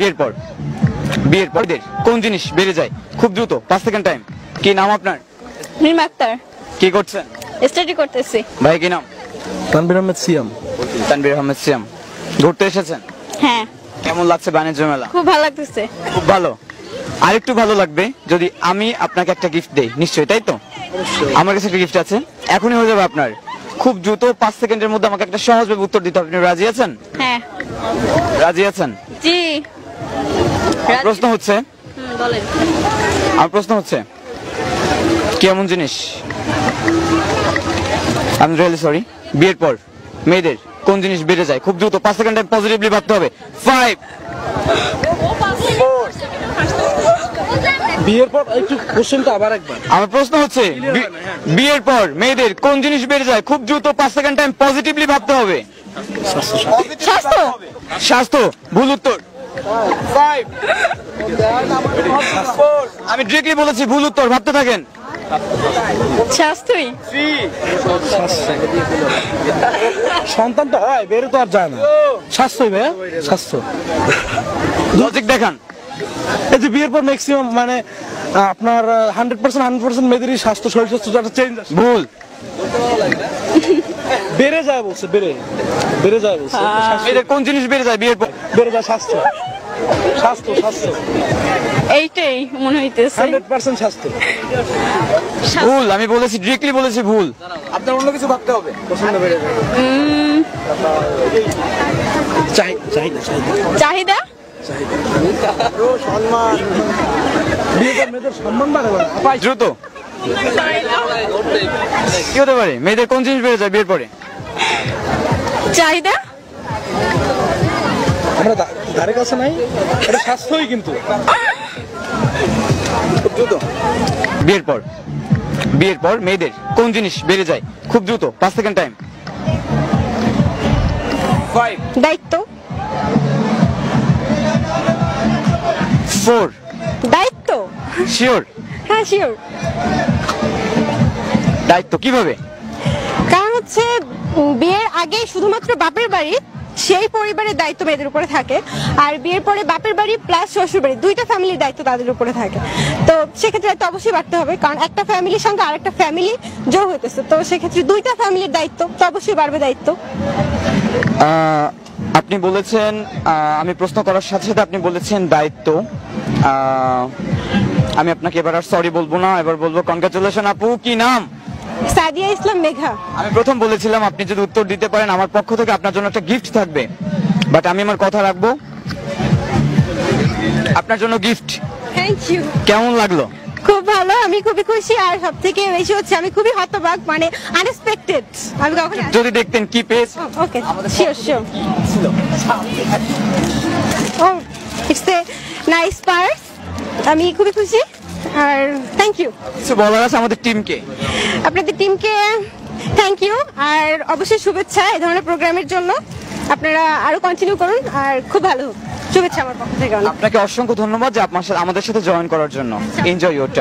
বিয়ের পর কোন জিনিস বেড়ে যায় খুব দ্রুত 5 সেকেন্ড টাইম? কি নাম আপনার? নীলিমা আক্তার। কি করছেন? স্টাডি করতেছি। ভাই কি নাম? তানভীর আহমেদ সিয়াম। তানভীর আহমেদ সিয়াম। ঘুরতে এসেছেন? হ্যাঁ, কেমন লাগছে বাণিজ্য মেলা? খুব ভালো লাগতেছে। খুব ভালো। আরেকটু ভালো লাগবে যদি আমি আপনাকে একটা গিফট দেই, নিশ্চয়ই তাই তো? আমার কাছে একটা গিফট আছে, এখনই হয়ে যাবে আপনার। খুব দ্রুত 5 সেকেন্ডের মধ্যে আমাকে একটা সহজভাবে উত্তর দিতে হবে। আপনি রাজি আছেন? হ্যাঁ। রাজি আছেন? জি। প্রশ্ন হচ্ছে, বলেন। আমার প্রশ্ন হচ্ছে কি এমন জিনিস, আমি রিয়েলি সরি, বিয়ের পর মেয়েদের কোন জিনিস বেড়ে যায় খুব দ্রুত? 5 সেকেন্ড পজিটিভলি ভাবতে হবে। 5 বিয়ের পর একটু কোশ্চেনটা আবার একবার। আমার প্রশ্ন হচ্ছে বিয়ের পর মেয়েদের কোন জিনিস বেড়ে যায় খুব দ্রুত? 5 সেকেন্ড টাইম পজিটিভলি ভাবতে হবে। স্বাস্থ্য। স্বাস্থ্য ভুল উত্তর। 5 আমি ডিরেক্টলি বলেছি ভুল উত্তর, ভাবতে থাকেন। স্বাস্থ্যই। সন্তান তো হয়, বেরো তো আর যায় না। স্বাস্থ্যই ভাইয়া, স্বাস্থ্য। লজিক দেখান। এই যে বিয়ের পর ম্যাক্সিমাম মানে আপনার 100% মেয়েদেরই স্বাস্থ্য, শরীর স্বাস্থ্য চেঞ্জ আসে। ভুল। বেড়ে যায় বলছে, বেড়ে যায় বলছে। মেয়েদের কোন জিনিস বেড়ে যায় বিয়ের পর? বেড়ে যায় স্বাস্থ্য, স্বাস্থ্য, স্বাস্থ্য। এইটাই মনে হইতেছে। 100% স্বাস্থ্য। ভুল, আমি বলেছি ডিরেক্টলি বলেছি ভুল। আপনার অন্য কিছু ভাবতে হবে। পছন্দ বেড়ে যায়। চাহিদা। সম্মান। বিয়ের পর মেয়েদের সম্মান বাড়ে। দ্রুত কি হতে পারে? মেয়েদের কোন জিনিস বেড়ে যায় বিয়ের পরে? চাহিদা। আমরা ধারে কাছে নাই, এটা স্বাস্থ্যই কিন্তু। দ্রুত বিয়ের পর মেয়েদের কোন জিনিস বেড়ে যায় খুব দ্রুত? 5 সেকেন্ড টাইম। 5 দায়িত্ব। 4 দায়িত্ব। শিওর? হ্যাঁ, শিওর। দায়িত্ব কিভাবে? কারণ হচ্ছে বিয়ের আগে শুধুমাত্র বাপের বাড়ি, সেই পরিবারের দায়িত্ব মেয়েদের উপরে থাকে, আর বিয়ের পরে বাপের বাড়ি প্লাস শ্বশুর বাড়ি, দুইটা ফ্যামিলির দায়িত্ব তাদের উপরে থাকে। তো সেক্ষেত্রে দায়িত্ব অবশ্যই বাড়তে হবে, কারণ একটা ফ্যামিলির সঙ্গে আরেকটা ফ্যামিলি যোগ হইতেছে। তো সেক্ষেত্রে দুইটা ফ্যামিলির দায়িত্ব, তো অবশ্যই বাড়বে দায়িত্ব। আপনি বলেছেন, আমি প্রশ্ন করার সাথে সাথে আপনি বলেছেন দায়িত্ব। আমি আপনাকে এবার আর সরি বলবো না, এবার বলবো কনগ্রাচুলেশন আপু। কি নাম? সাদিয়া ইসলাম মেঘা। আমি প্রথম বলেছিলাম আপনি যদি উত্তর দিতে পারেন আমার পক্ষ থেকে আপনার জন্য একটা গিফট থাকবে, বাট আমি আমার কথা রাখবো। আপনার জন্য গিফট। Thank you. কেমন লাগলো? খুব ভালো, আমি খুবই খুশি, আর সব থেকে বেশি হচ্ছে আমি খুবই হতবাক, মানে আনএক্সপেক্টেড। আমি কখনো যদি দেখতেন কি পেয়েছি। Okay, sure sure. Oh, it's a nice purse. আমি খুবই খুশি, আর থ্যাংক ইউ। কিছু বলার আছে আমাদের টিমকে? আপনাদের টিমকে থ্যাংক ইউ, আর অবশ্যই শুভেচ্ছা এই ধরনের প্রোগ্রামের জন্য। আপনারা আরো কন্টিনিউ করুন, আর খুব ভালো হোক। শুভেচ্ছা আমার পক্ষ থেকে। আপনাকে অসংখ্য ধন্যবাদ যে আমাদের সাথে জয়েন করার জন্য। Enjoy your time.